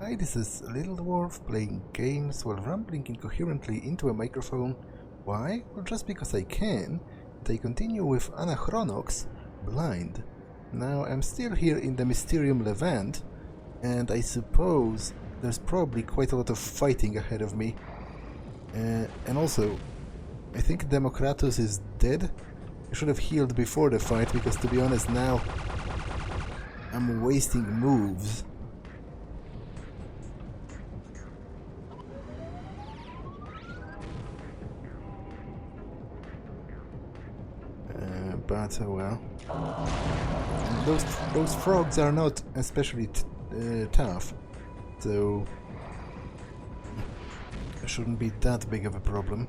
Hi, this is a little dwarf playing games while rambling incoherently into a microphone. Why? Well, just because I can. And I continue with Anachronox, Blind. Now, I'm still here in the Mysterium Levant, and I suppose there's probably quite a lot of fighting ahead of me. And also, I think Democratus is dead. I should have healed before the fight, because to be honest now, I'm wasting moves. But well, those frogs are not especially tough, so it shouldn't be that big of a problem.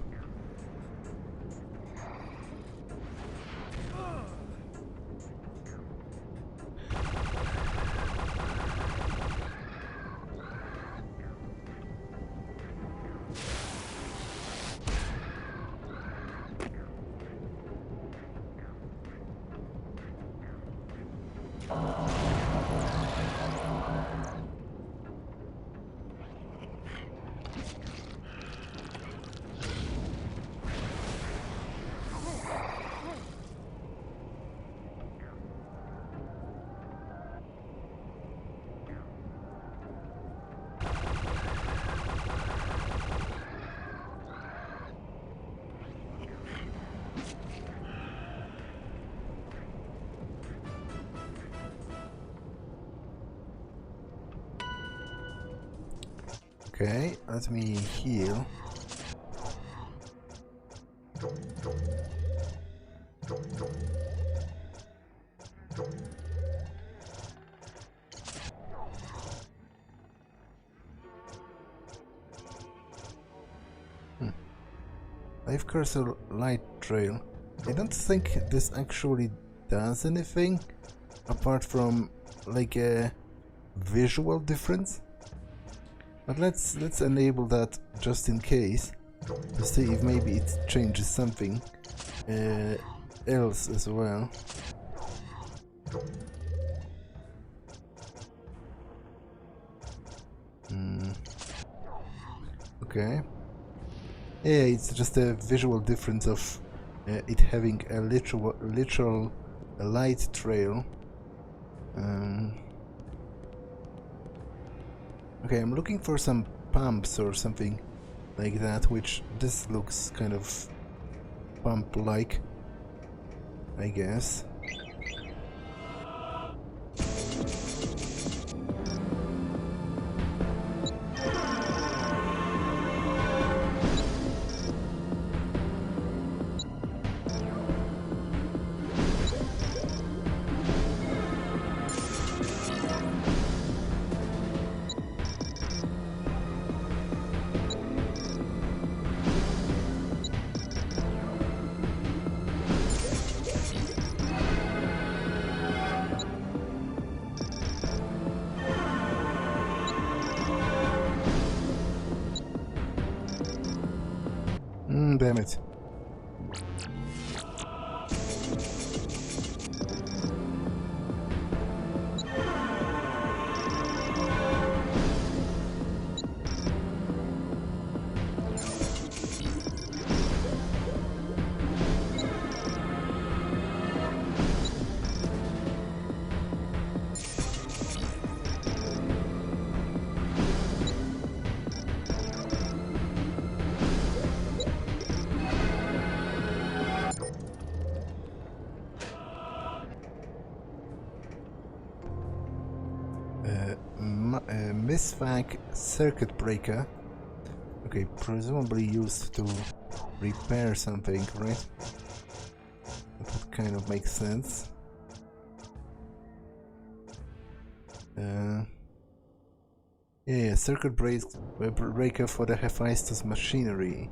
Okay, let me heal. Life cursor light trail. I don't think this actually does anything apart from like a visual difference. But let's enable that just in case, to see if maybe it changes something else as well. Okay. Yeah, it's just a visual difference of it having a literal light trail. Okay, I'm looking for some pumps or something like that, which this looks kind of pump-like, I guess. Damn it. MysTech circuit breaker. Okay, presumably used to repair something, right? That kind of makes sense. Yeah, circuit breaker for the Hephaestus machinery.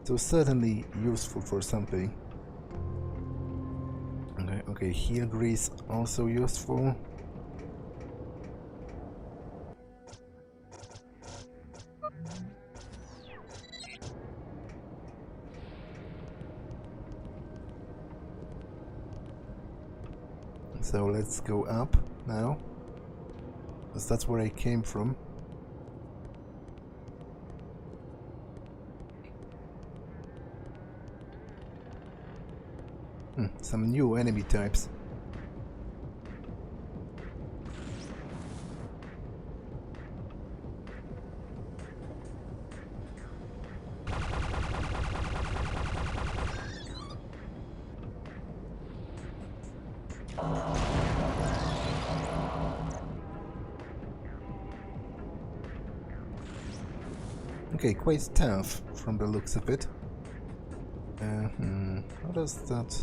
So certainly useful for something. Okay, heel grease also useful. So let's go up now, because that's where I came from. Some new enemy types. Okay, quite tough from the looks of it. How does that...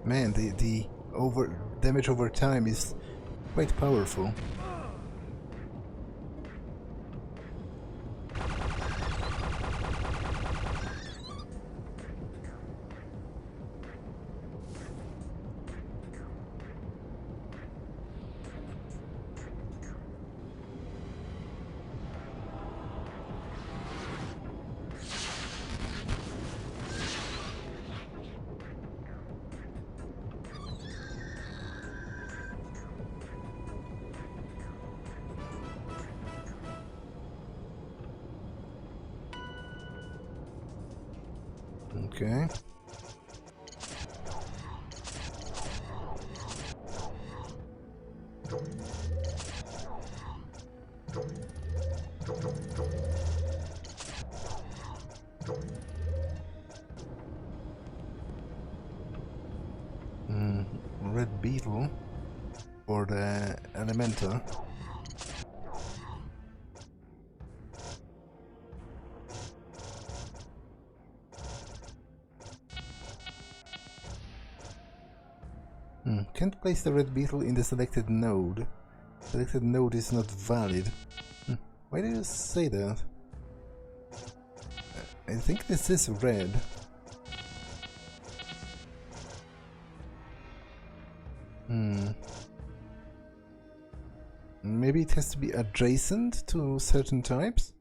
Man, the damage over time is quite powerful. Okay. Red beetle or the elemental. Can't place the red beetle in the selected node. Selected node is not valid. Why did you say that? I think this is red. Maybe it has to be adjacent to certain types?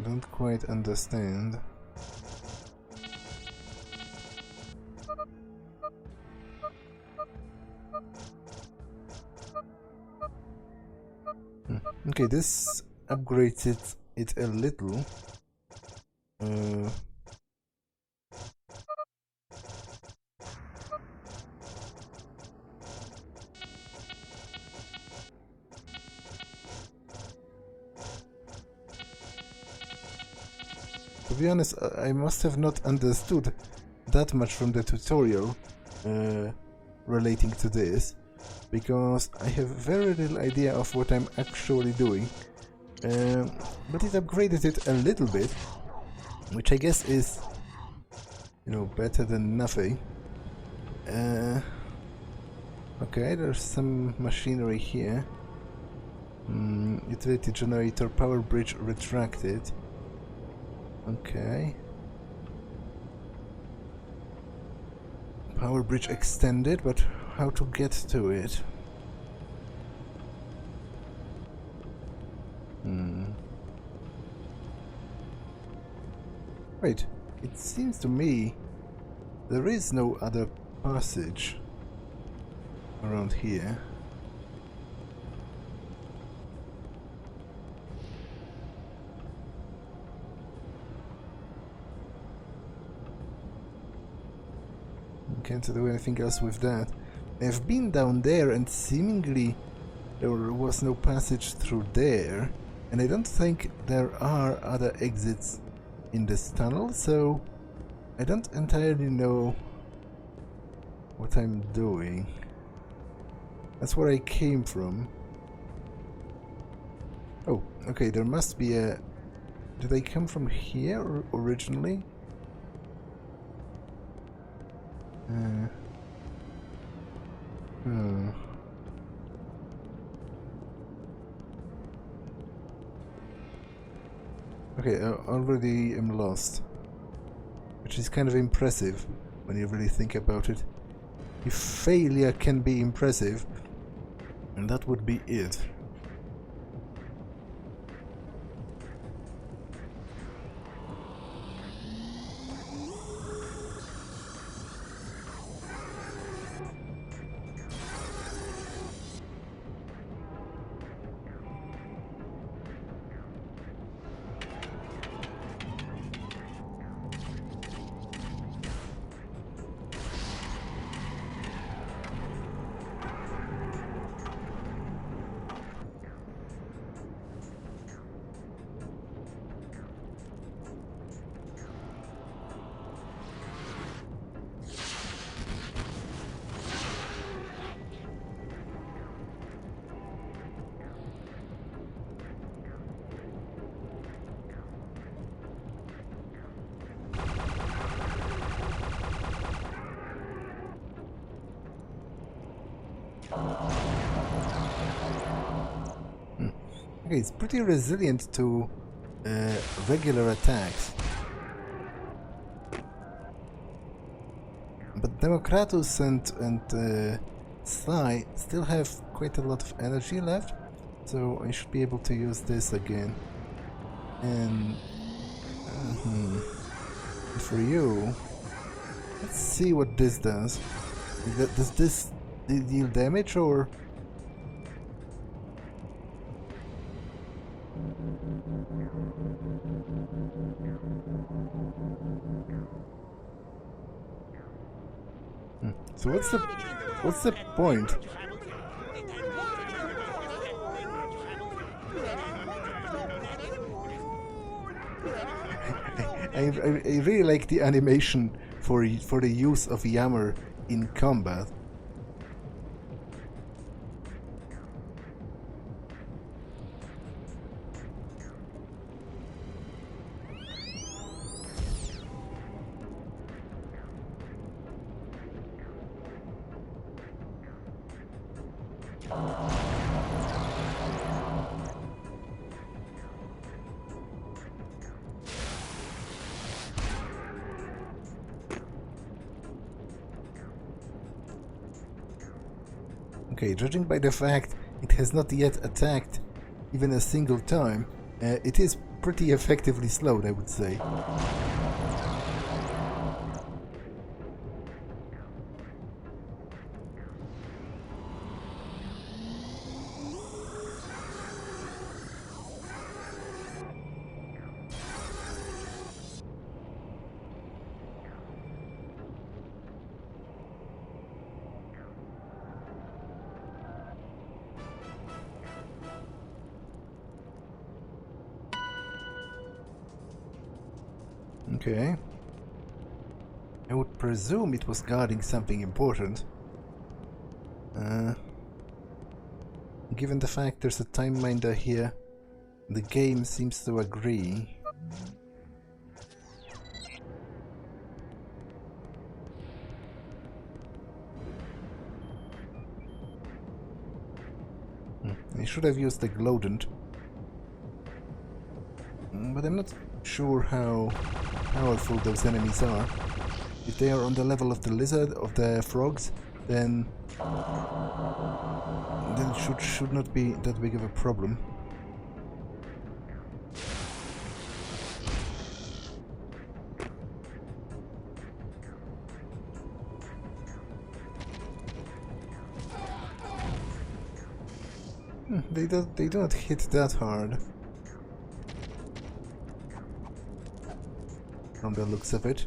Don't quite understand. Okay, this upgrades it a little. To be honest, I must have not understood that much from the tutorial relating to this, because I have very little idea of what I'm actually doing. But it upgraded it a little bit, which I guess is, you know, better than nothing. Okay, there's some machinery here. Utility generator, power bridge retracted. Okay. Power bridge extended, but how to get to it? Wait, it seems to me there is no other passage around here. Can't do anything else with that. I've been down there and seemingly there was no passage through there, and I don't think there are other exits in this tunnel, so I don't entirely know what I'm doing. That's where I came from. Oh, okay, there must be a... Did I come from here originally? Okay, I already am lost. Which is kind of impressive when you really think about it. If failure can be impressive, and that would be it. Okay, it's pretty resilient to regular attacks. But Democratus and Sly still have quite a lot of energy left, so I should be able to use this again. And for you, let's see what this does. Does this deal damage or? So what's the point? I really like the animation for the use of Yammer in combat. Okay, judging by the fact it has not yet attacked even a single time, it is pretty effectively slowed, I would say. Okay. I would presume it was guarding something important. Given the fact there's a time minder here, the game seems to agree. I should have used the Glowdent. But I'm not sure how powerful those enemies are. If they are on the level of the lizard, of the frogs, then it should not be that big of a problem. They do not hit that hard. From the looks of it.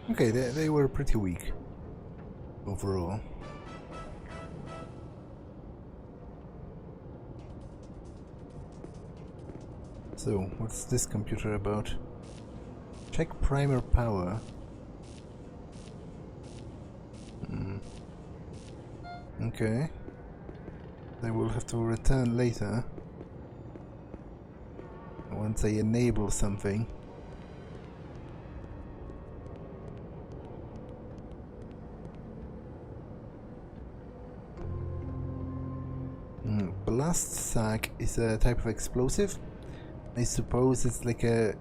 Okay, they were pretty weak overall. So, what's this computer about? Check primer power. Okay. I will have to return later. Once I enable something. Blast sack is a type of explosive. I suppose it's like a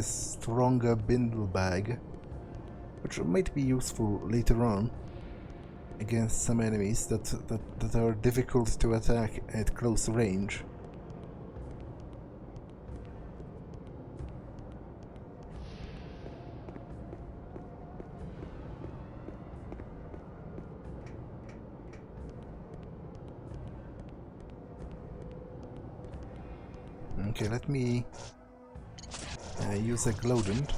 stronger bindle bag, which might be useful later on against some enemies that are difficult to attack at close range. Okay, let me use a glowdent.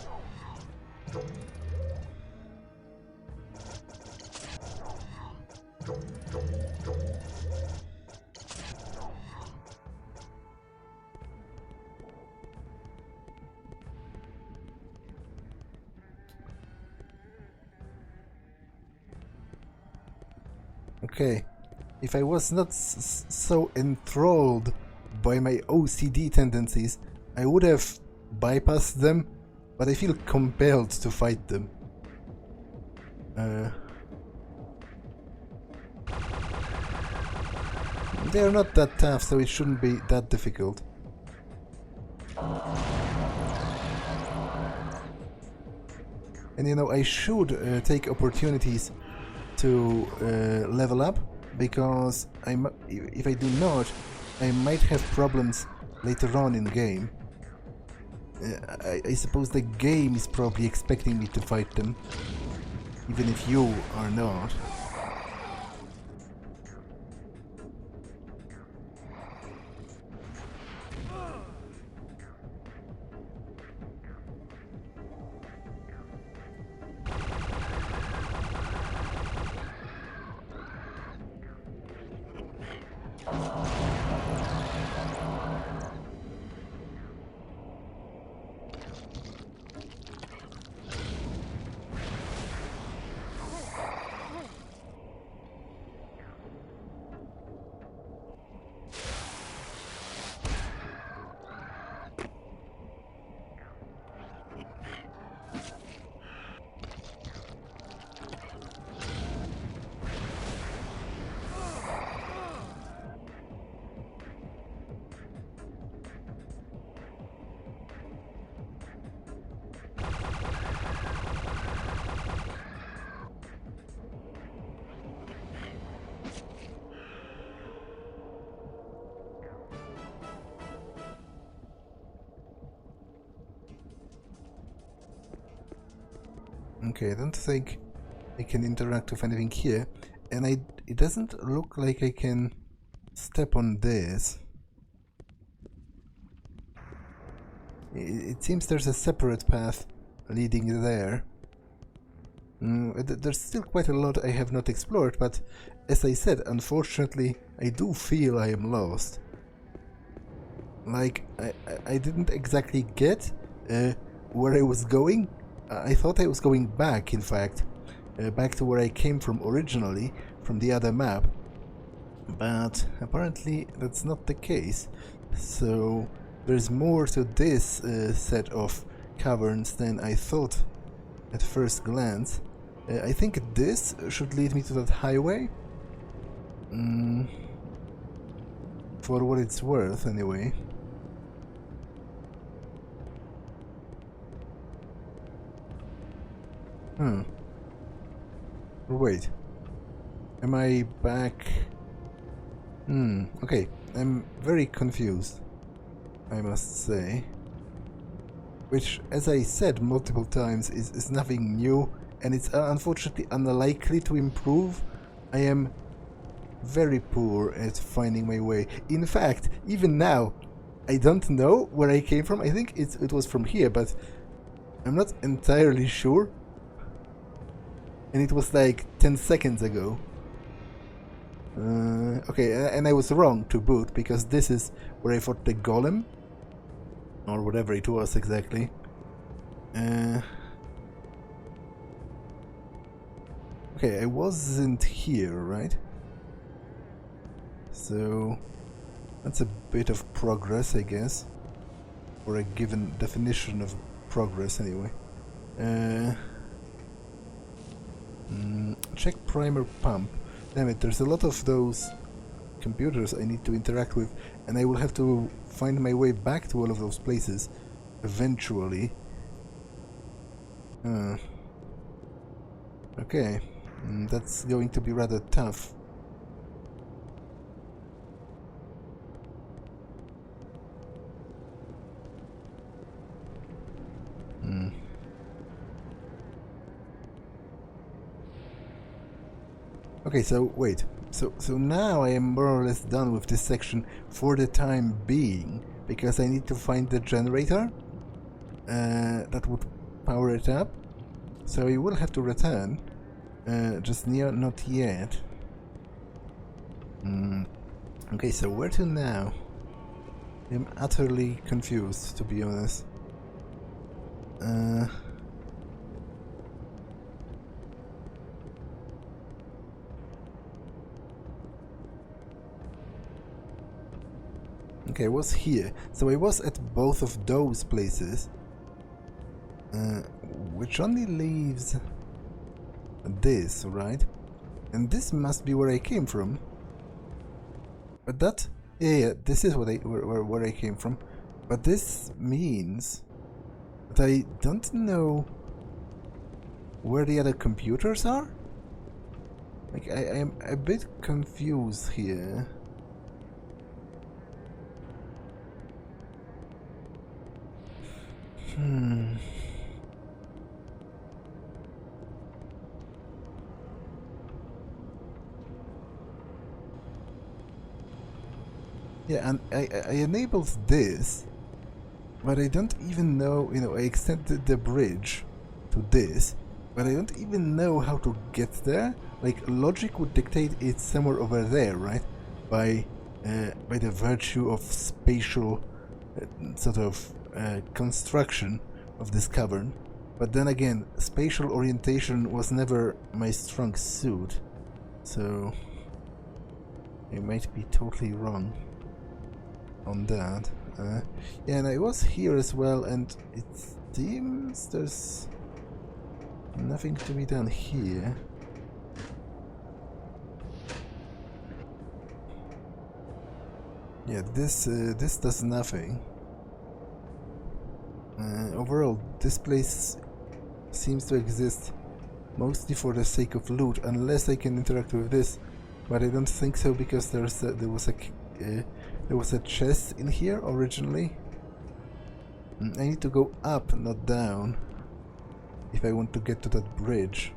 Okay, if I was not so enthralled by my OCD tendencies, I would have bypassed them, but I feel compelled to fight them. They are not that tough, so it shouldn't be that difficult. And you know, I should take opportunities to level up, because if I do not, I might have problems later on in the game. I suppose the game is probably expecting me to fight them, even if you are not. Okay, I don't think I can interact with anything here, and it doesn't look like I can step on this. It seems there's a separate path leading there. There's still quite a lot I have not explored, but as I said, unfortunately, I do feel I am lost. Like, I didn't exactly get where I was going. I thought I was going back, in fact, back to where I came from originally, from the other map, but apparently that's not the case. So there's more to this set of caverns than I thought at first glance. I think this should lead me to that highway, for what it's worth anyway. Hmm. Wait. Am I back? Okay. I'm very confused, I must say. Which, as I said multiple times, is nothing new, and it's unfortunately unlikely to improve. I am very poor at finding my way. In fact, even now, I don't know where I came from. I think it was from here, but I'm not entirely sure. And it was like 10 seconds ago. Okay, and I was wrong to boot, because this is where I fought the golem. Or whatever it was exactly. Okay, I wasn't here, right? So that's a bit of progress, I guess. Or a given definition of progress, anyway. Check primer pump. Damn it, there's a lot of those computers I need to interact with, and I will have to find my way back to all of those places eventually. Okay, that's going to be rather tough. Okay, so wait. So now I am more or less done with this section for the time being, because I need to find the generator that would power it up. So I will have to return, just not yet. Okay, so where to now? I'm utterly confused, to be honest. Okay, I was here, so I was at both of those places, which only leaves this, right? And this must be where I came from. But that, yeah, this is where I came from. But this means that I don't know where the other computers are. Like, I am a bit confused here. Yeah, and I enabled this, but I don't even know, I extended the bridge to this, but I don't even know how to get there. Like, logic would dictate it's somewhere over there, right? By the virtue of spatial sort of construction of this cavern. But then again, spatial orientation was never my strong suit, so I might be totally wrong on that. Yeah, and I was here as well, and it seems there's nothing to be done here. Yeah, this does nothing. Overall, this place seems to exist mostly for the sake of loot, unless I can interact with this. But I don't think so, because there was a chest in here originally. I need to go up, not down, if I want to get to that bridge.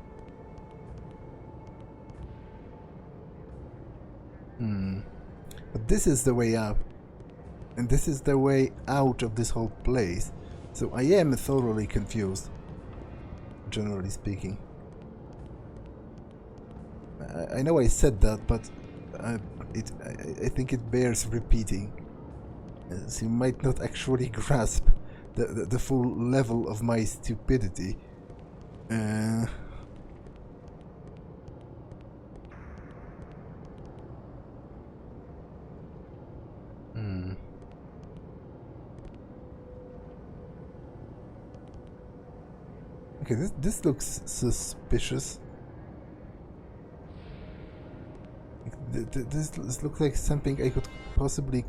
But this is the way up, and this is the way out of this whole place. So I am thoroughly confused, generally speaking. I know I said that, but I think it bears repeating, so you might not actually grasp the full level of my stupidity. Okay, this looks suspicious. This looks like something I could possibly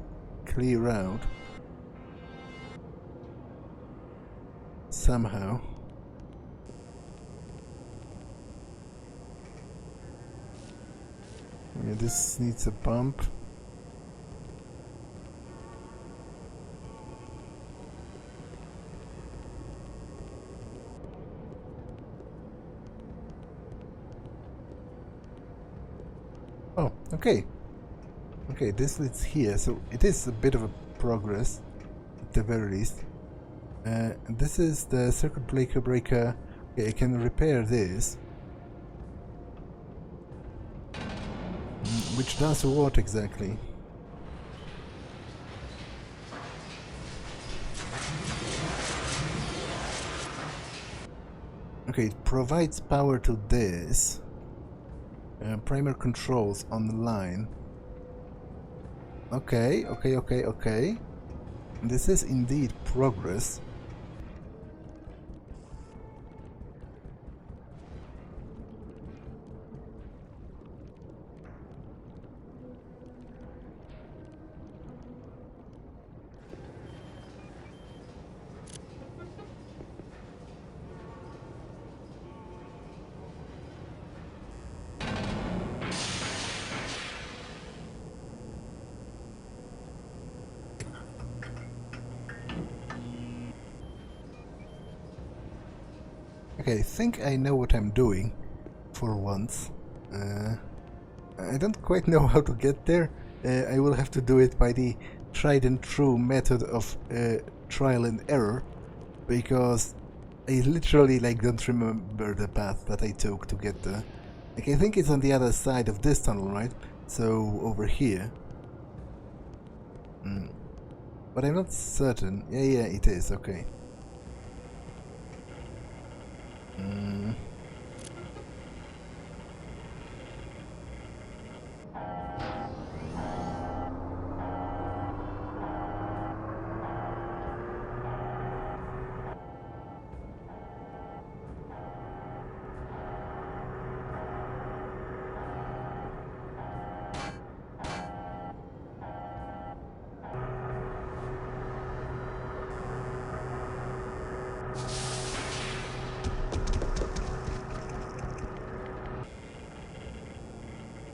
clear out somehow. This needs a pump. Oh, okay. Okay, this leads here, so it is a bit of a progress, at the very least. This is the circuit breaker. Okay, I can repair this. Which does what exactly? Okay, it provides power to this. Primer controls on the line. Okay. This is indeed progress. Okay, I think I know what I'm doing, for once. I don't quite know how to get there. I will have to do it by the tried and true method of trial and error, because I literally don't remember the path that I took to get there. Like, I think it's on the other side of this tunnel, right? So over here. But I'm not certain. Yeah, it is. Okay.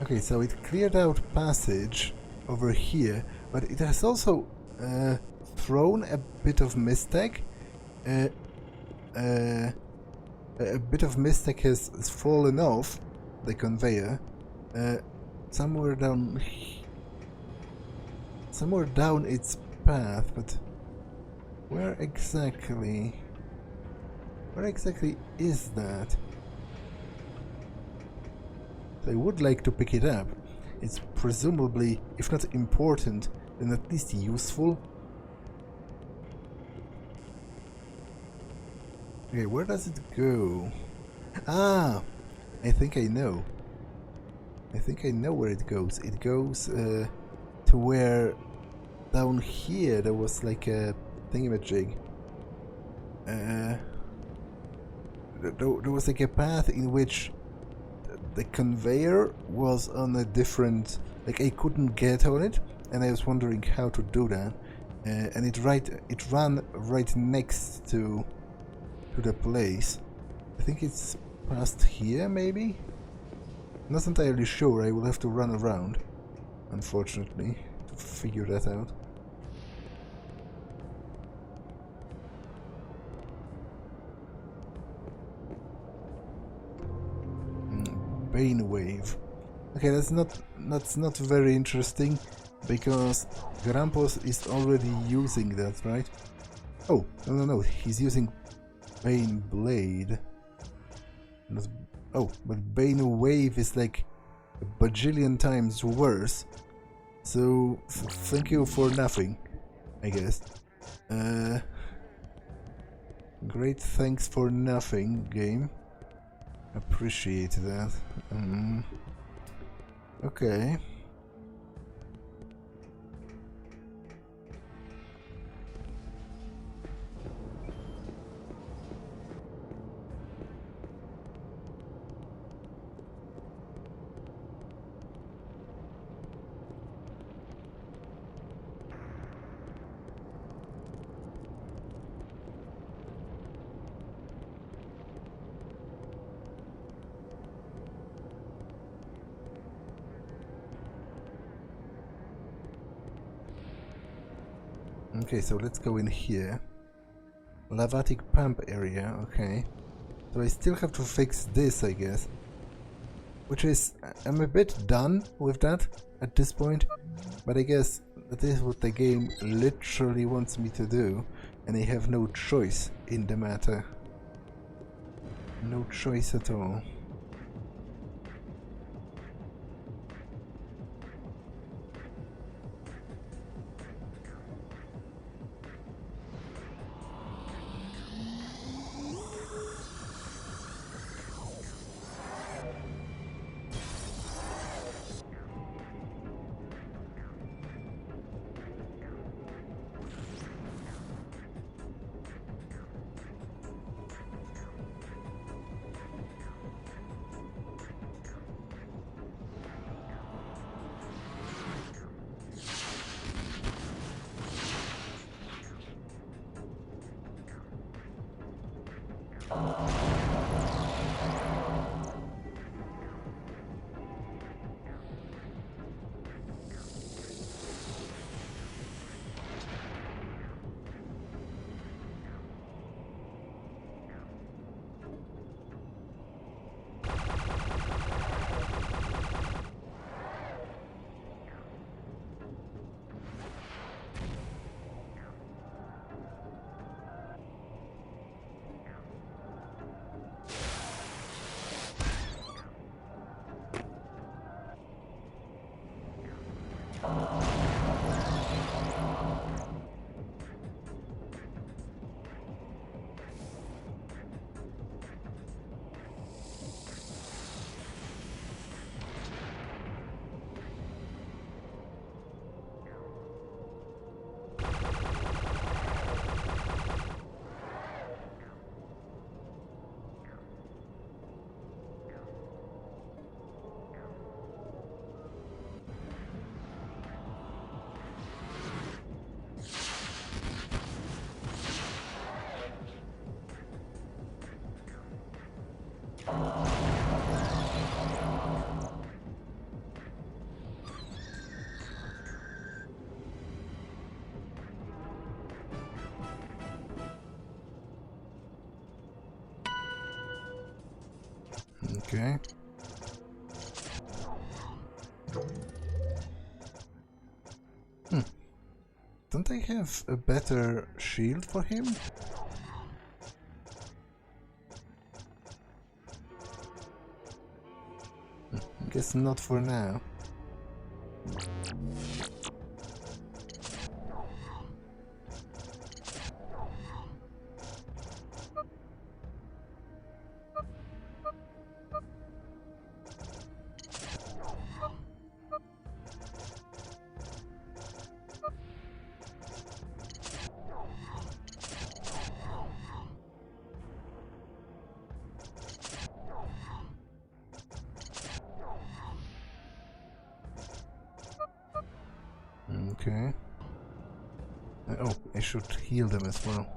Okay, so it cleared out passage over here, but it has also thrown a bit of MysTech. A bit of MysTech has fallen off the conveyor somewhere down its path, but where exactly is that? I would like to pick it up. It's presumably, if not important, then at least useful. Okay, where does it go? Ah! I think I know. I think I know where it goes. It goes to where down here there was like a thingamajig. There was like a path in which the conveyor was on a different... Like, I couldn't get on it, and I was wondering how to do that. And it ran right next to the place. I think it's past here, maybe? Not entirely sure. I will have to run around, unfortunately, to figure that out. Bane wave. Okay, that's not very interesting, because Grampus is already using that, right? Oh, no, he's using Bane Blade. Oh, but Bane Wave is like a bajillion times worse. So, thank you for nothing, I guess. Great thanks for nothing, game. Appreciate that. Okay. Okay, so let's go in here. Lavatic pump area, okay. So I still have to fix this, I guess. Which is... I'm a bit done with that at this point. But I guess that is what the game literally wants me to do. And I have no choice in the matter. No choice at all. Okay. Don't I have a better shield for him? Guess not for now. Okay. Oh, I should heal them as well.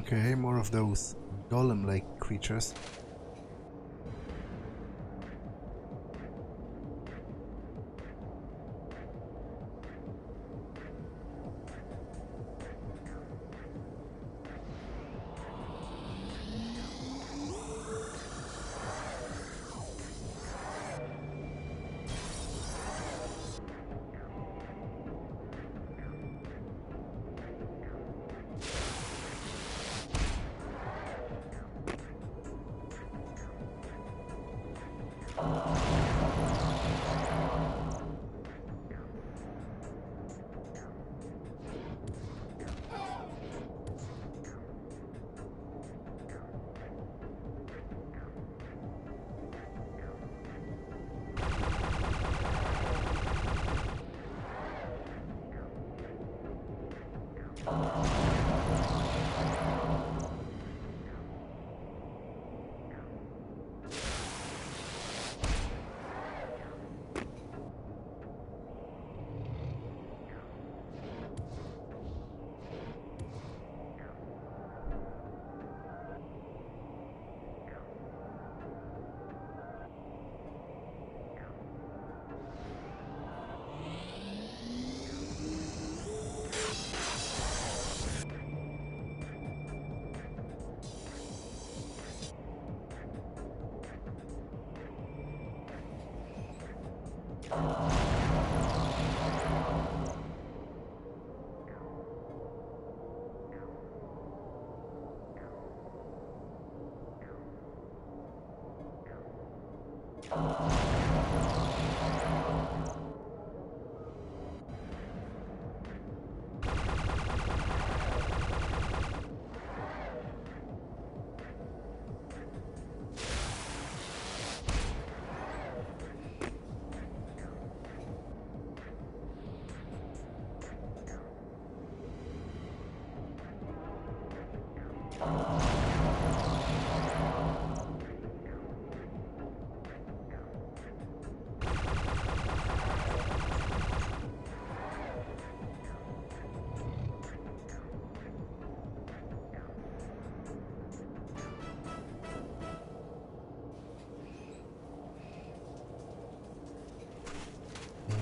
Okay, more of those golem-like creatures.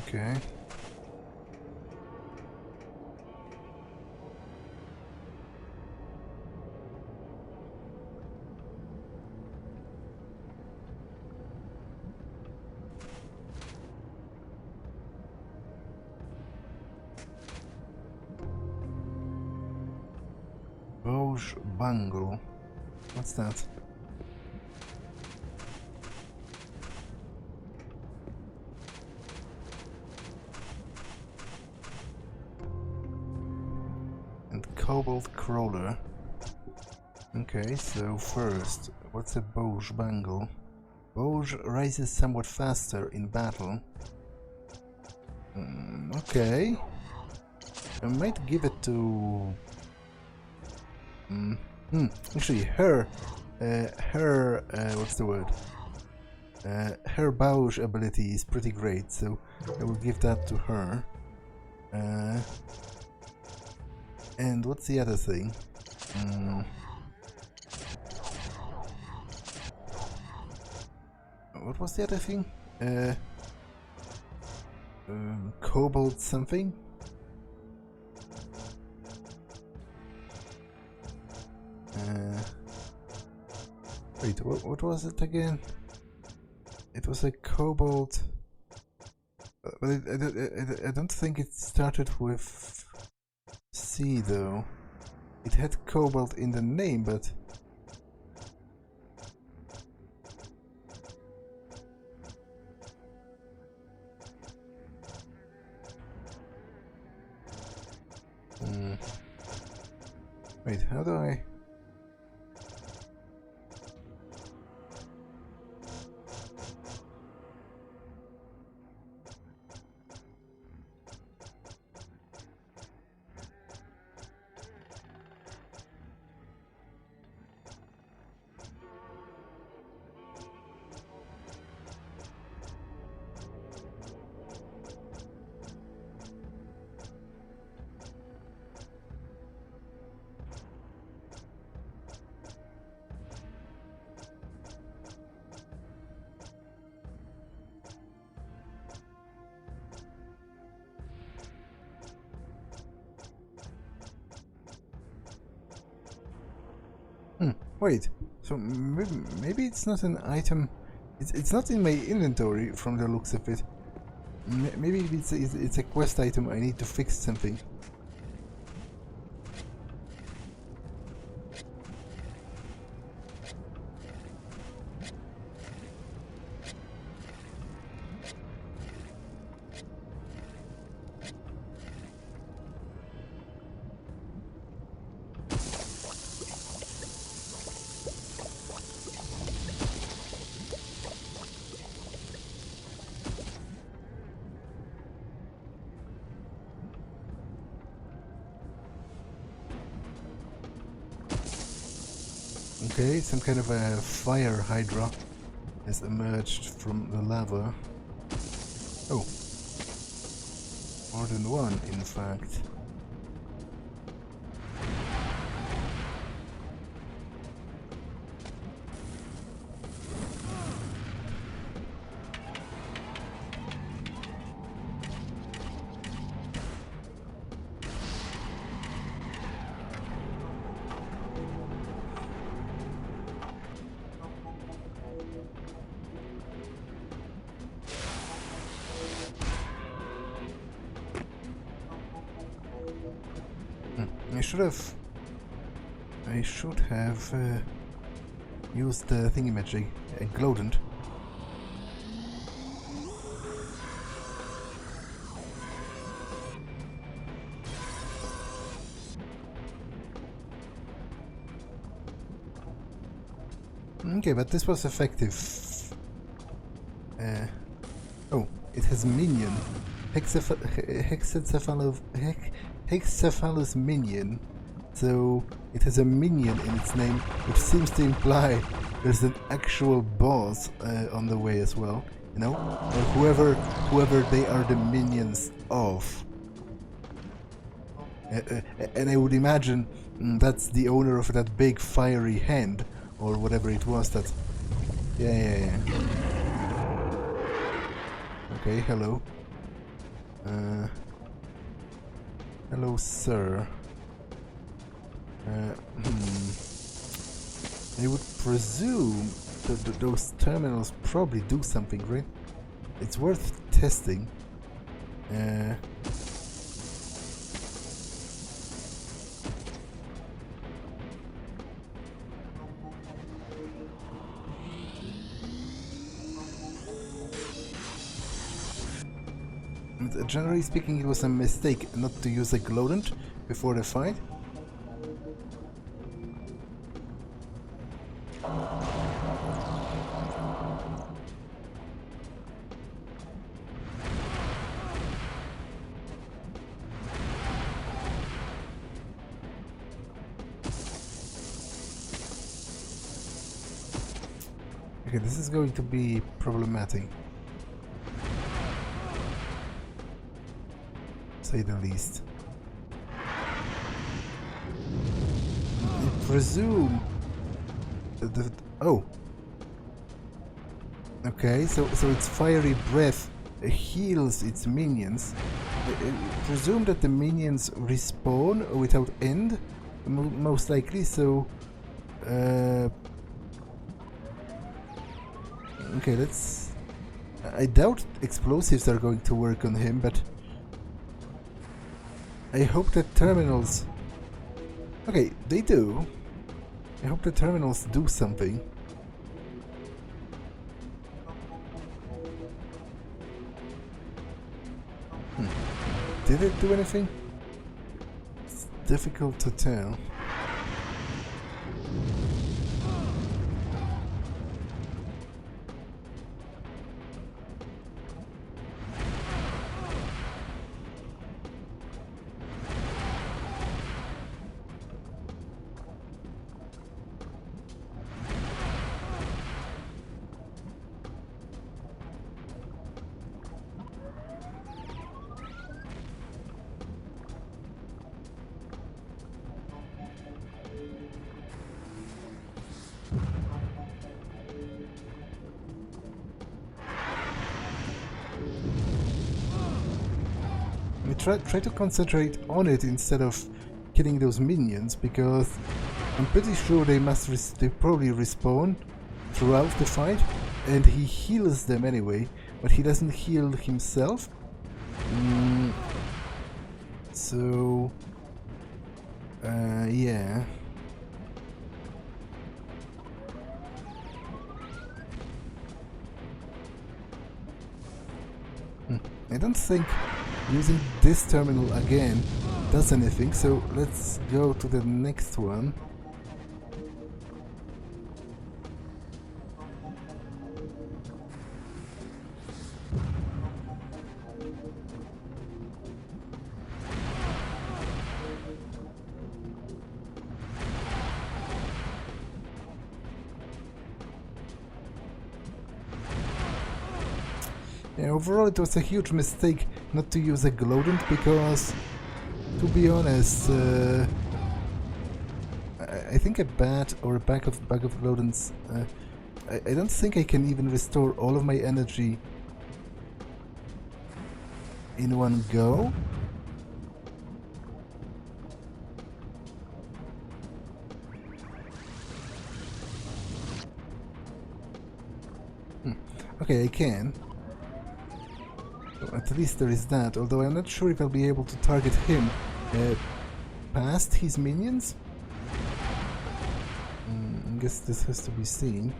Okay. Bouge Bangle. What's that? And Cobalt Crawler. Okay, so first, what's a Bouge Bangle? Bouge rises somewhat faster in battle. Okay. I might give it to... Actually, what's the word? Her Bouge ability is pretty great, so I will give that to her. And what's the other thing? What was the other thing? Cobalt something? Wait, what was it again? It was a cobalt... but I don't think it started with C though. It had cobalt in the name, but... Wait, how do I... Wait, so maybe it's not an item. It's not in my inventory from the looks of it. Maybe it's a quest item. I need to fix something. Okay, some kind of a fire hydra has emerged from the lava. Oh, more than one, in fact. I should have used the thingy-magic, Glowdent. Okay, but this was effective. Oh, it has minion. Hexcephalus minion. So it has a minion in its name, which seems to imply there's an actual boss on the way as well. You know, or whoever they are the minions of. And I would imagine that's the owner of that big fiery hand, or whatever it was. That. Yeah. Okay, hello. Hello, sir. I would presume that those terminals probably do something, right? It's worth testing. Generally speaking, it was a mistake not to use a Glowdent before the fight. Okay, this is going to be problematic. Say the least. I presume that oh. Okay, so its fiery breath heals its minions. I presume that the minions respawn without end, most likely. So, okay, let's. I doubt explosives are going to work on him, but I hope that terminals... Okay, they do. I hope the terminals do something. Did it do anything? It's difficult to tell. Try to concentrate on it instead of killing those minions, because I'm pretty sure they probably respawn throughout the fight, and he heals them anyway, but he doesn't heal himself. So, yeah. I don't think using this terminal again does anything, so let's go to the next one. Yeah, overall it was a huge mistake not to use a glowdent because, to be honest, I think a bat or a bag of glowdents, I don't think I can even restore all of my energy in one go. Okay, I can. At least there is that, although I'm not sure if I'll be able to target him past his minions. I guess this has to be seen.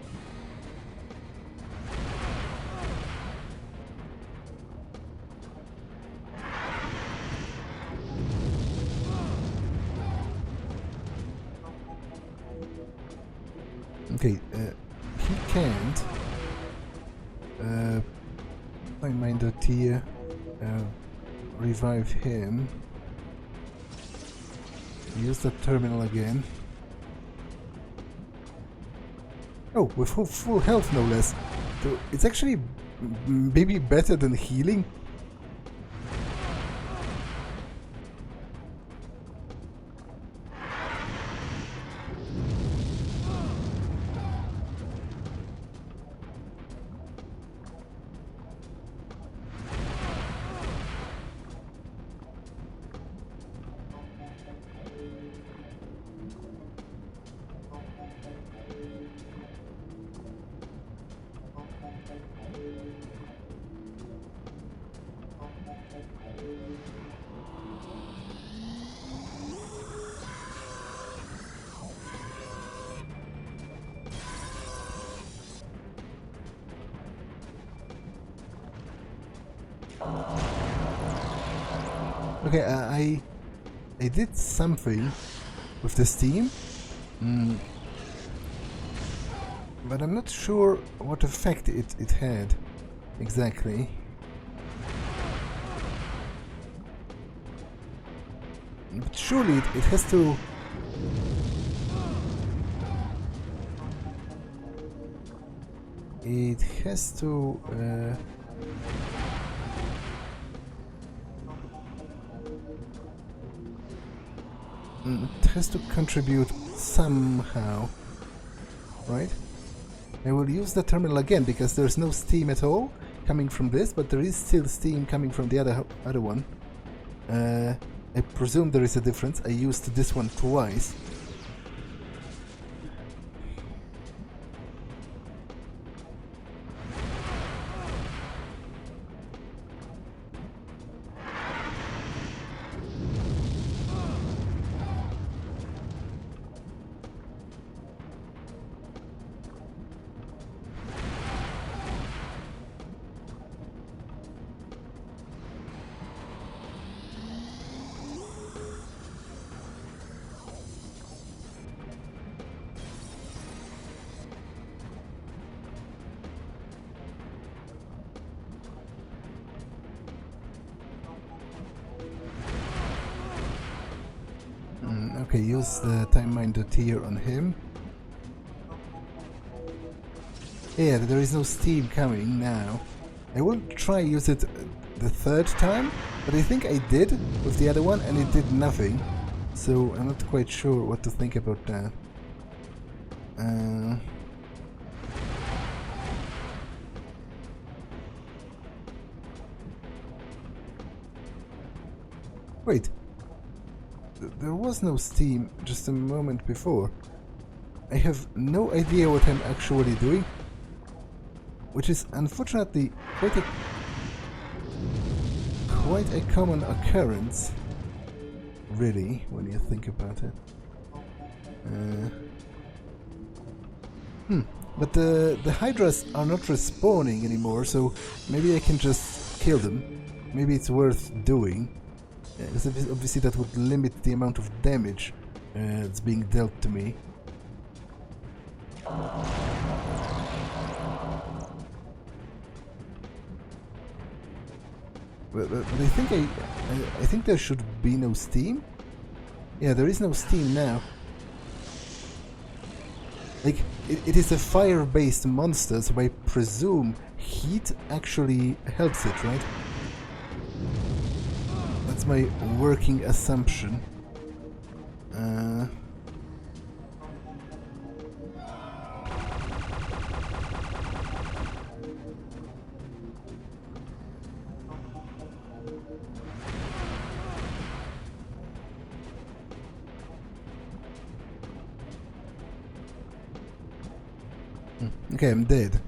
Okay, he can't. I mind that here. Revive him. Use the terminal again. Oh, with full health no less. So it's actually maybe better than healing. Okay, I did something with the steam, but I'm not sure what effect it had exactly. But surely it has to... It has to... it has to contribute somehow, right? I will use the terminal again because there's no steam at all coming from this, but there is still steam coming from the other one. I presume there is a difference. I used this one twice. Okay, use the time-minded tier on him. Yeah, there is no steam coming now. I will try use it the third time, but I think I did with the other one and it did nothing. So I'm not quite sure what to think about that. Wait. there was no steam just a moment before. I have no idea what I'm actually doing, which is unfortunately quite a common occurrence, really, when you think about it. But the Hydras are not respawning anymore, so maybe I can just kill them. Maybe it's worth doing. Because obviously that would limit the amount of damage that's being dealt to me. But I think there should be no steam. Yeah, there is no steam now. Like, it is a fire-based monster, so I presume heat actually helps it, right? That's my working assumption. Okay, I'm dead.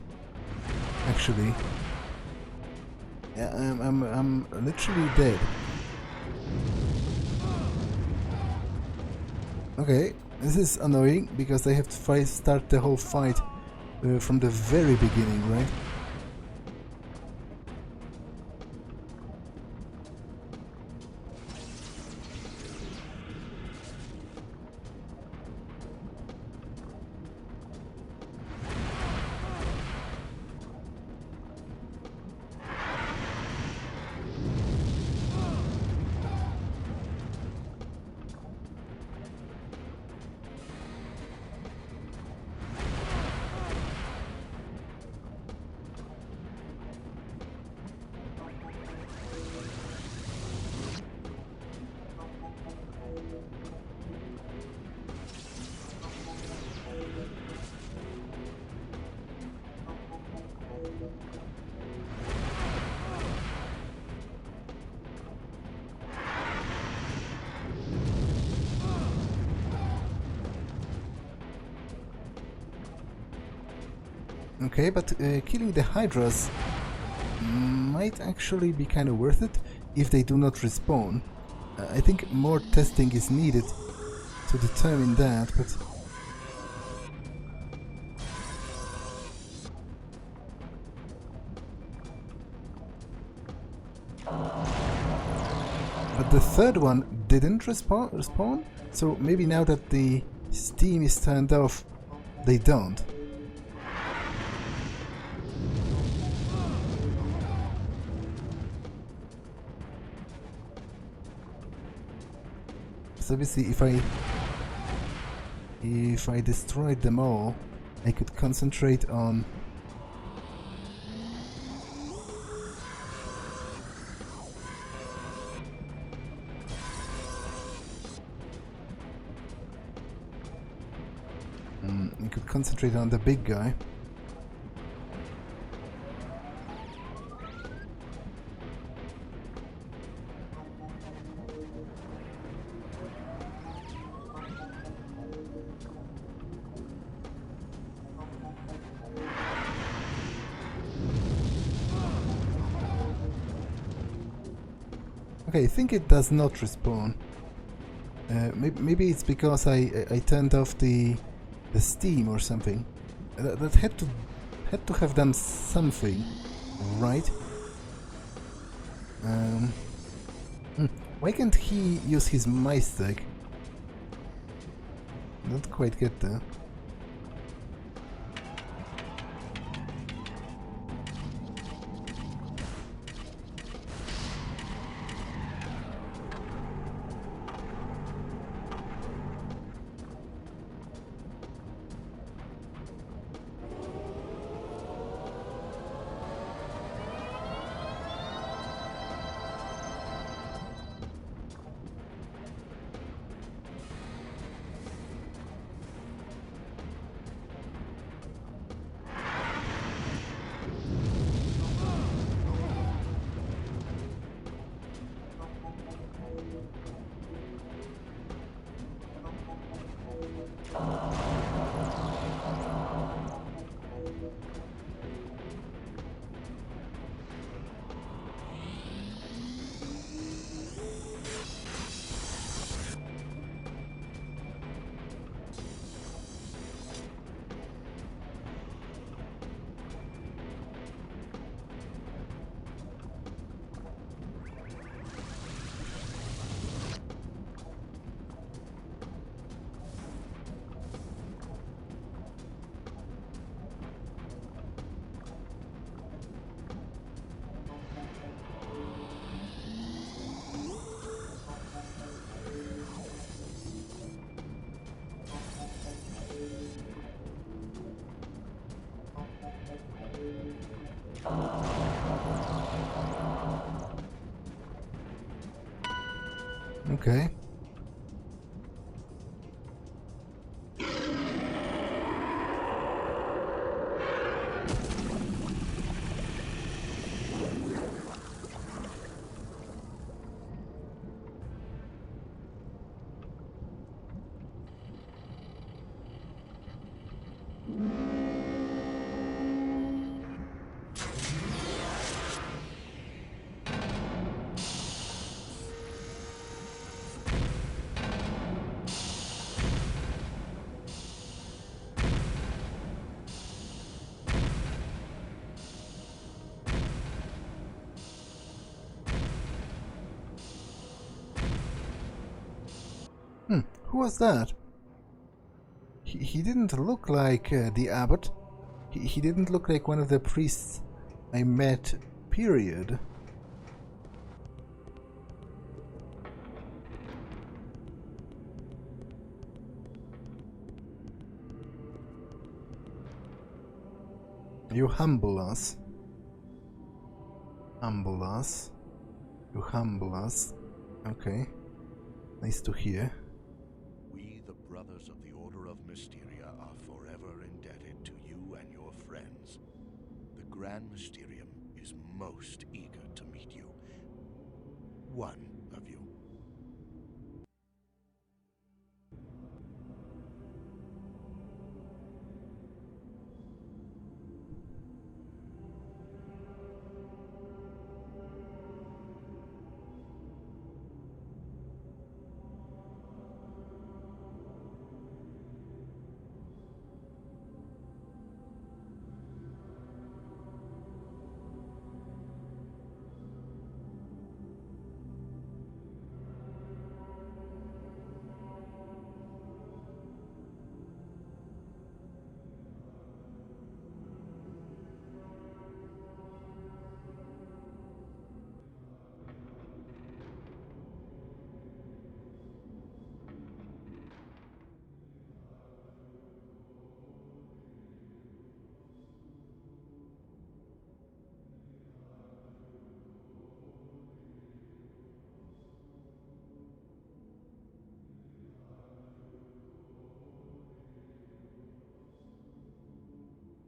Actually, yeah, I'm literally dead. Okay, this is annoying because I have to start the whole fight from the very beginning, right? Okay, but killing the Hydras might actually be kind of worth it if they do not respawn. I think more testing is needed to determine that, but... But the third one didn't respawn, so maybe now that the steam is turned off, they don't. So obviously if I destroyed them all, I could concentrate on the big guy. Okay, I think it does not respawn. Maybe it's because I turned off the steam or something. That had to have done something, right? Why can't he use his MysTech? Don't quite get that. Okay. Who was that? He didn't look like the abbot. He didn't look like one of the priests I met, period. You humble us. Humble us. You humble us. Okay. Nice to hear. We, the brothers of the Order of Mysteria, are forever indebted to you and your friends. The Grand Mysterium is most eager to meet you. One of you.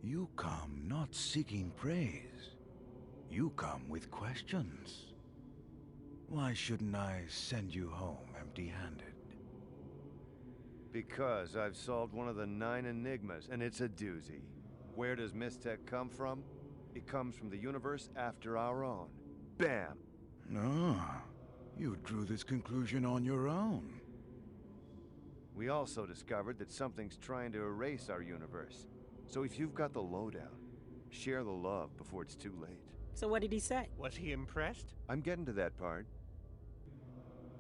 You come not seeking praise. You come with questions. Why shouldn't I send you home empty-handed? Because I've solved one of the 9 enigmas, and it's a doozy. Where does MysTech come from? It comes from the universe after our own. Bam! Ah, you drew this conclusion on your own. We also discovered that something's trying to erase our universe. So if you've got the lowdown, share the love before it's too late. So what did he say? Was he impressed? I'm getting to that part.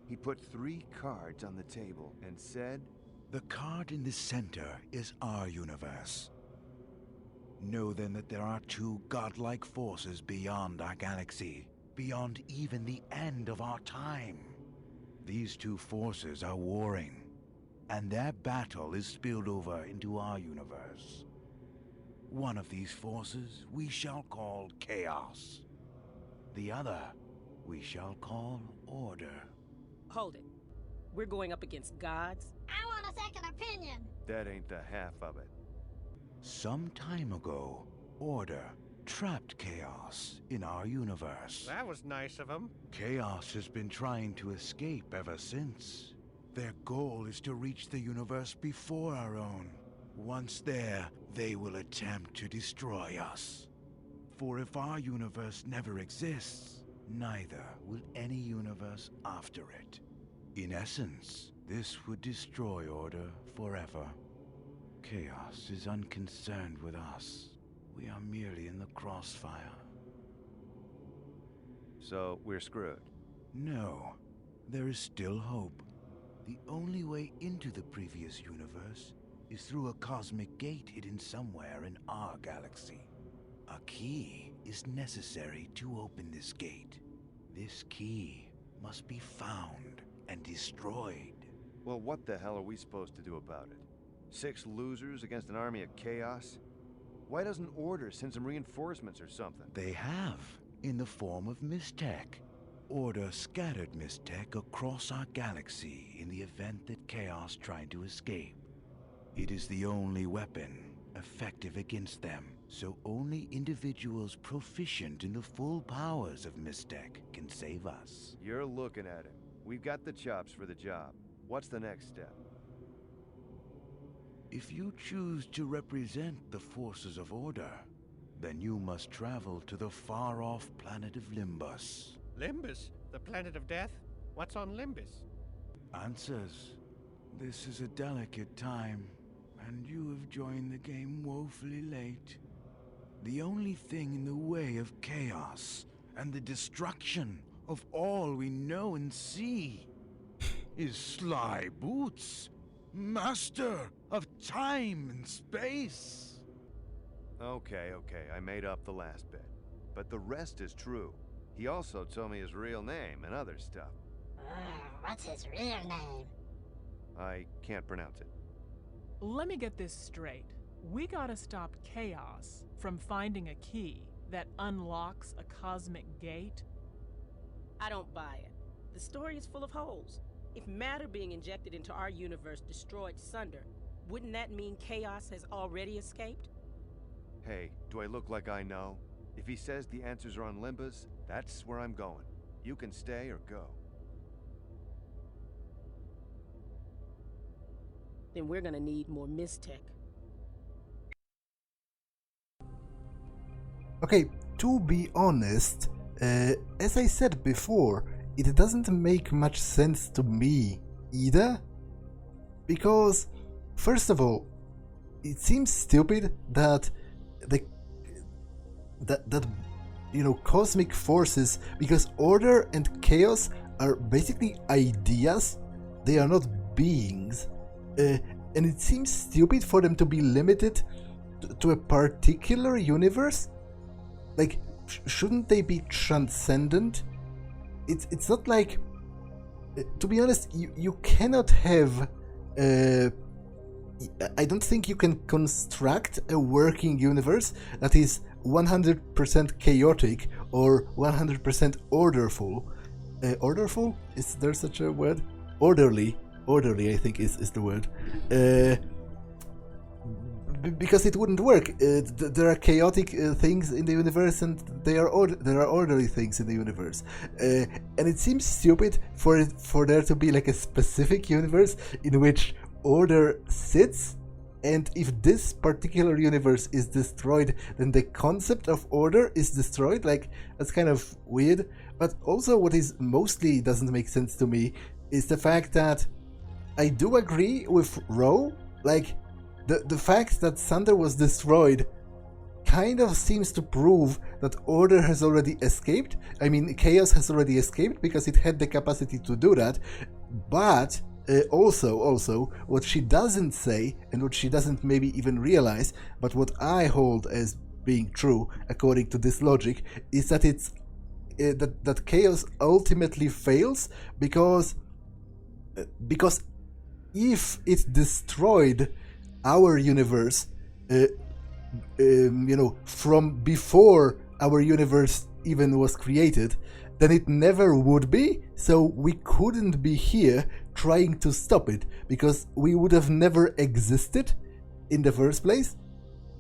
He put 3 cards on the table and said, The card in the center is our universe. Know then that there are 2 godlike forces beyond our galaxy, beyond even the end of our time. These 2 forces are warring, and their battle is spilled over into our universe. One of these forces we shall call Chaos. The other we shall call Order. Hold it. We're going up against gods? I want a second opinion. that ain't the half of it. Some time ago, Order trapped Chaos in our universe. That was nice of him. Chaos has been trying to escape ever since. Their goal is to reach the universe before our own. Once there, they will attempt to destroy us. For if our universe never exists, neither will any universe after it. In essence, this would destroy Order forever. Chaos is unconcerned with us. We are merely in the crossfire. So we're screwed. No, there is still hope. The only way into the previous universe is through a cosmic gate hidden somewhere in our galaxy. A key is necessary to open this gate. This key must be found and destroyed. Well, what the hell are we supposed to do about it? 6 losers against an army of chaos? Why doesn't Order send some reinforcements or something? They have, in the form of MysTech. Order scattered MysTech across our galaxy in the event that Chaos tried to escape. It is the only weapon effective against them, so only individuals proficient in the full powers of MysTech can save us. You're looking at it. We've got the chops for the job. What's the next step? If you choose to represent the forces of order, then you must travel to the far-off planet of Limbus. Limbus? The planet of death? What's on Limbus? Answers. This is a delicate time, and you have joined the game woefully late. The only thing in the way of chaos and the destruction of all we know and see is Sly Boots, master of time and space. Okay, I made up the last bit. But the rest is true. He also told me his real name and other stuff. What's his real name? I can't pronounce it. Let me get this straight. We gotta stop Chaos from finding a key that unlocks a cosmic gate? I don't buy it. The story is full of holes. If matter being injected into our universe destroyed Sunder, wouldn't that mean Chaos has already escaped? Hey, do I look like I know? If he says the answers are on Limbus, that's where I'm going. You can stay or go. Then we're gonna need more MysTech. Okay, to be honest, as I said before, it doesn't make much sense to me either. Because, first of all, it seems stupid that cosmic forces, because order and chaos are basically ideas, they are not beings, and it seems stupid for them to be limited to a particular universe. Like, shouldn't they be transcendent? It's not like, to be honest, you cannot have I don't think you can construct a working universe that is 100% chaotic or 100% orderful. Orderful? Is there such a word? Orderly. Orderly, I think, is the word. Because it wouldn't work. There are chaotic things in the universe, and there are orderly things in the universe. And it seems stupid for there to be like a specific universe in which order sits, and if this particular universe is destroyed, then the concept of order is destroyed. Like, that's kind of weird. But also, what is mostly doesn't make sense to me is the fact that I do agree with Ro. Like, the fact that Sunder was destroyed kind of seems to prove that order has already escaped. I mean, chaos has already escaped because it had the capacity to do that. But also, what she doesn't say, and what she doesn't maybe even realize, but what I hold as being true according to this logic, is that it's that chaos ultimately fails because if it destroyed our universe, from before our universe even was created, then it never would be, so we couldn't be here trying to stop it, because we would have never existed in the first place.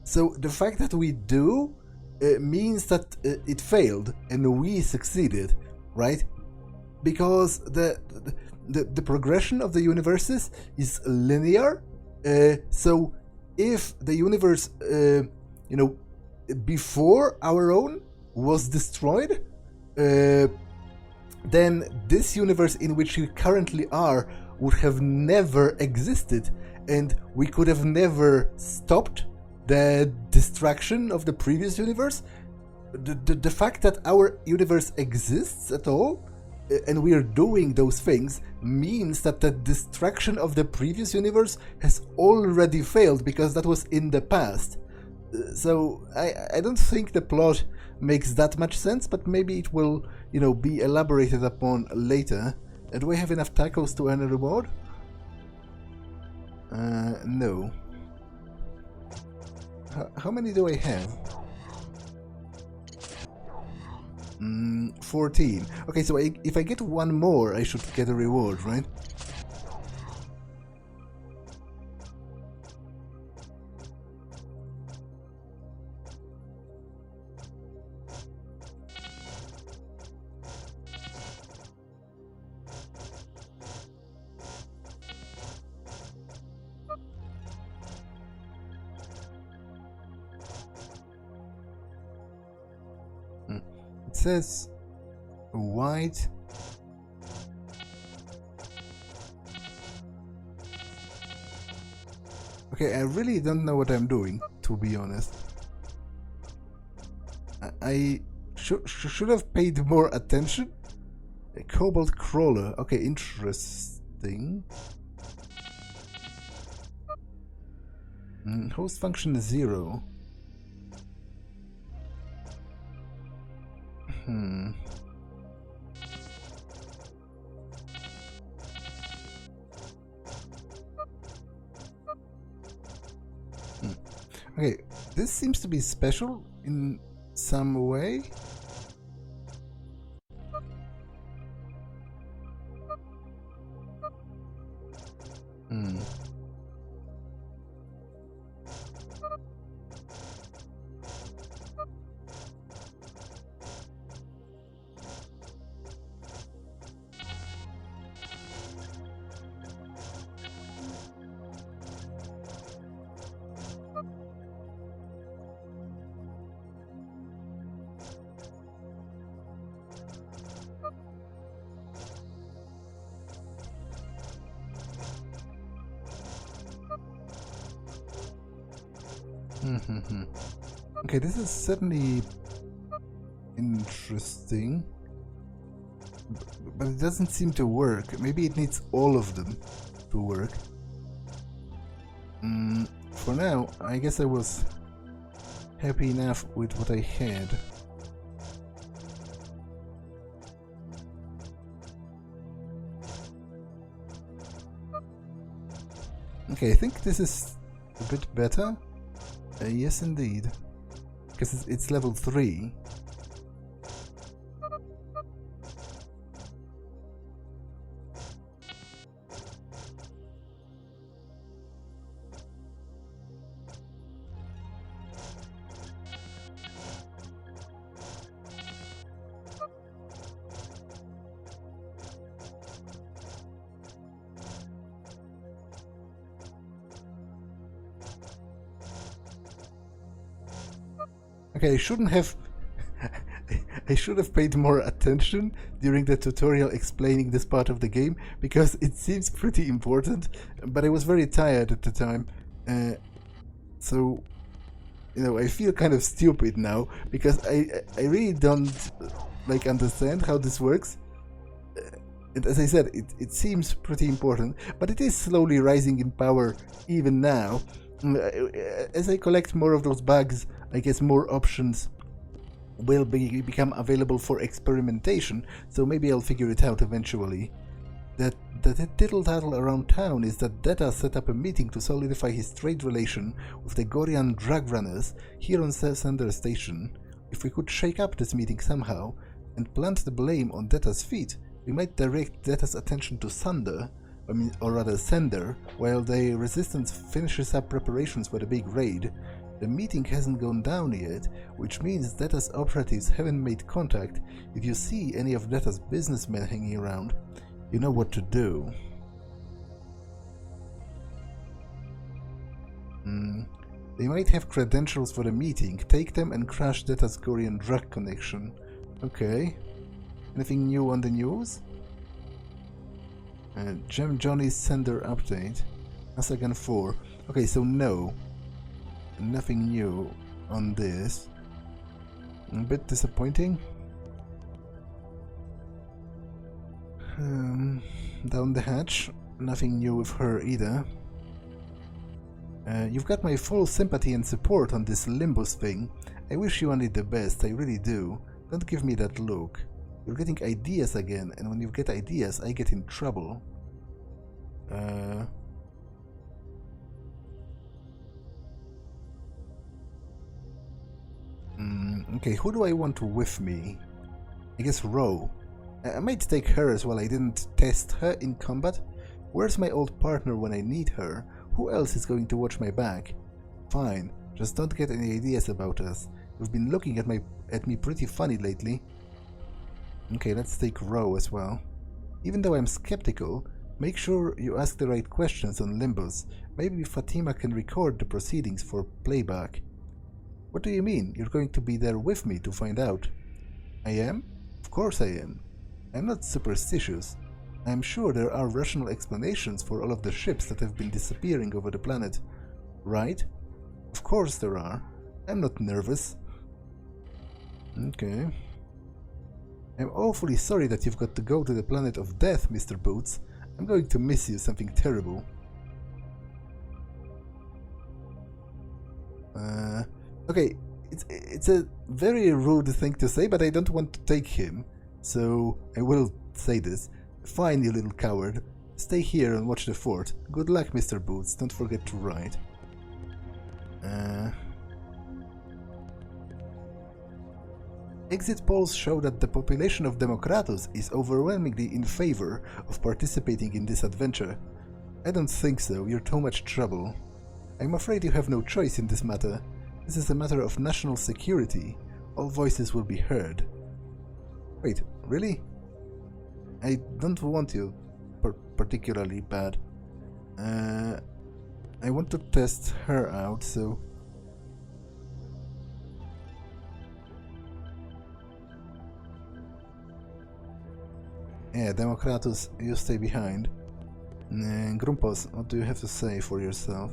So the fact that we do means that it failed and we succeeded, right? Because the progression of the universes is linear. So if the universe, before our own was destroyed, then this universe in which we currently are would have never existed, and we could have never stopped the destruction of the previous universe. The fact that our universe exists at all, and we are doing those things, means that the destruction of the previous universe has already failed, because that was in the past. So I don't think the plot makes that much sense, but maybe it will, be elaborated upon later. Do we have enough tacos to earn a reward? No. How many do I have? 14. Okay, so if I get one more, I should get a reward, right? It says white. Okay, I really don't know what I'm doing, to be honest. I should have paid more attention. A cobalt crawler. Okay, interesting. Host function is 0. Okay, this seems to be special in some way. Okay, this is certainly interesting, but it doesn't seem to work. Maybe it needs all of them to work. For now, I guess I was happy enough with what I had. Okay, I think this is a bit better. Yes, indeed. Because it's level 3. Okay, I shouldn't have... I should have paid more attention during the tutorial explaining this part of the game, because it seems pretty important, but I was very tired at the time. So, you know, I feel kind of stupid now, because I really don't, like, understand how this works. And as I said, it seems pretty important, but it is slowly rising in power even now. As I collect more of those bugs, I guess more options will become available for experimentation, so maybe I'll figure it out eventually. The tittle-tattle around town is that Data set up a meeting to solidify his trade relation with the Gorian drug runners here on Sander Station. If we could shake up this meeting somehow and plant the blame on Data's feet, we might direct Data's attention to Sander, or rather Sender, while the Resistance finishes up preparations for the big raid. The meeting hasn't gone down yet, which means Data's operatives haven't made contact. If you see any of Data's businessmen hanging around, you know what to do. They might have credentials for the meeting. Take them and crash Data's Gorian drug connection. Okay. Anything new on the news? Gem Johnny's Sender update. Asagan 4. Okay, so no. Nothing new on this. A bit disappointing. Down the hatch. Nothing new with her either. You've got my full sympathy and support on this Limbus thing. I wish you only the best, I really do. Don't give me that look. You're getting ideas again, and when you get ideas, I get in trouble. Okay, who do I want with me? I guess Row. I might take her as well, I didn't test her in combat. Where's my old partner when I need her? Who else is going to watch my back? Fine, just don't get any ideas about us. You've been looking at me pretty funny lately. Okay, let's take Row as well. Even though I'm skeptical, make sure you ask the right questions on Limbus. Maybe Fatima can record the proceedings for playback. What do you mean? You're going to be there with me to find out? I am? Of course I am. I'm not superstitious. I'm sure there are rational explanations for all of the ships that have been disappearing over the planet. Right? Of course there are. I'm not nervous. Okay. I'm awfully sorry that you've got to go to the planet of death, Mr. Boots. I'm going to miss you something terrible. Okay, it's a very rude thing to say, but I don't want to take him. So, I will say this. Fine, you little coward. Stay here and watch the fort. Good luck, Mr. Boots. Don't forget to ride. Exit polls show that the population of Democratus is overwhelmingly in favor of participating in this adventure. I don't think so. You're too much trouble. I'm afraid you have no choice in this matter. This is a matter of national security. All voices will be heard. Wait, really? I don't want you particularly bad. I want to test her out, so... Yeah, Democratus, you stay behind. Grumpos, what do you have to say for yourself?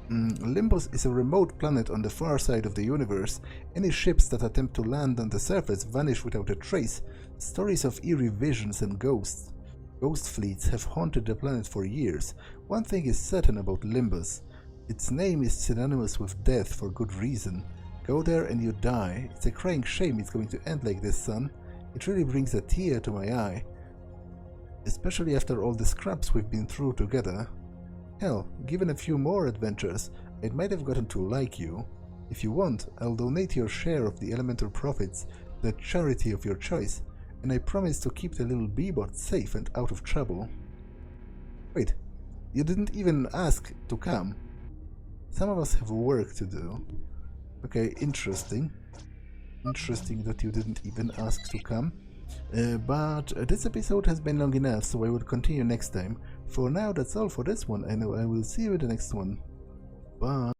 Limbus is a remote planet on the far side of the universe. Any ships that attempt to land on the surface vanish without a trace. Stories of eerie visions and ghost fleets have haunted the planet for years. One thing is certain about Limbus. Its name is synonymous with death for good reason. Go there and you die. It's a crying shame it's going to end like this, son. It really brings a tear to my eye. Especially after all the scraps we've been through together. Hell, given a few more adventures, I might have gotten to like you. If you want, I'll donate your share of the elemental profits to the charity of your choice, and I promise to keep the little bee-bot safe and out of trouble. Wait, you didn't even ask to come. Some of us have work to do. Okay, interesting. Interesting that you didn't even ask to come. But this episode has been long enough, so I will continue next time. For now, that's all for this one, and I will see you in the next one. Bye!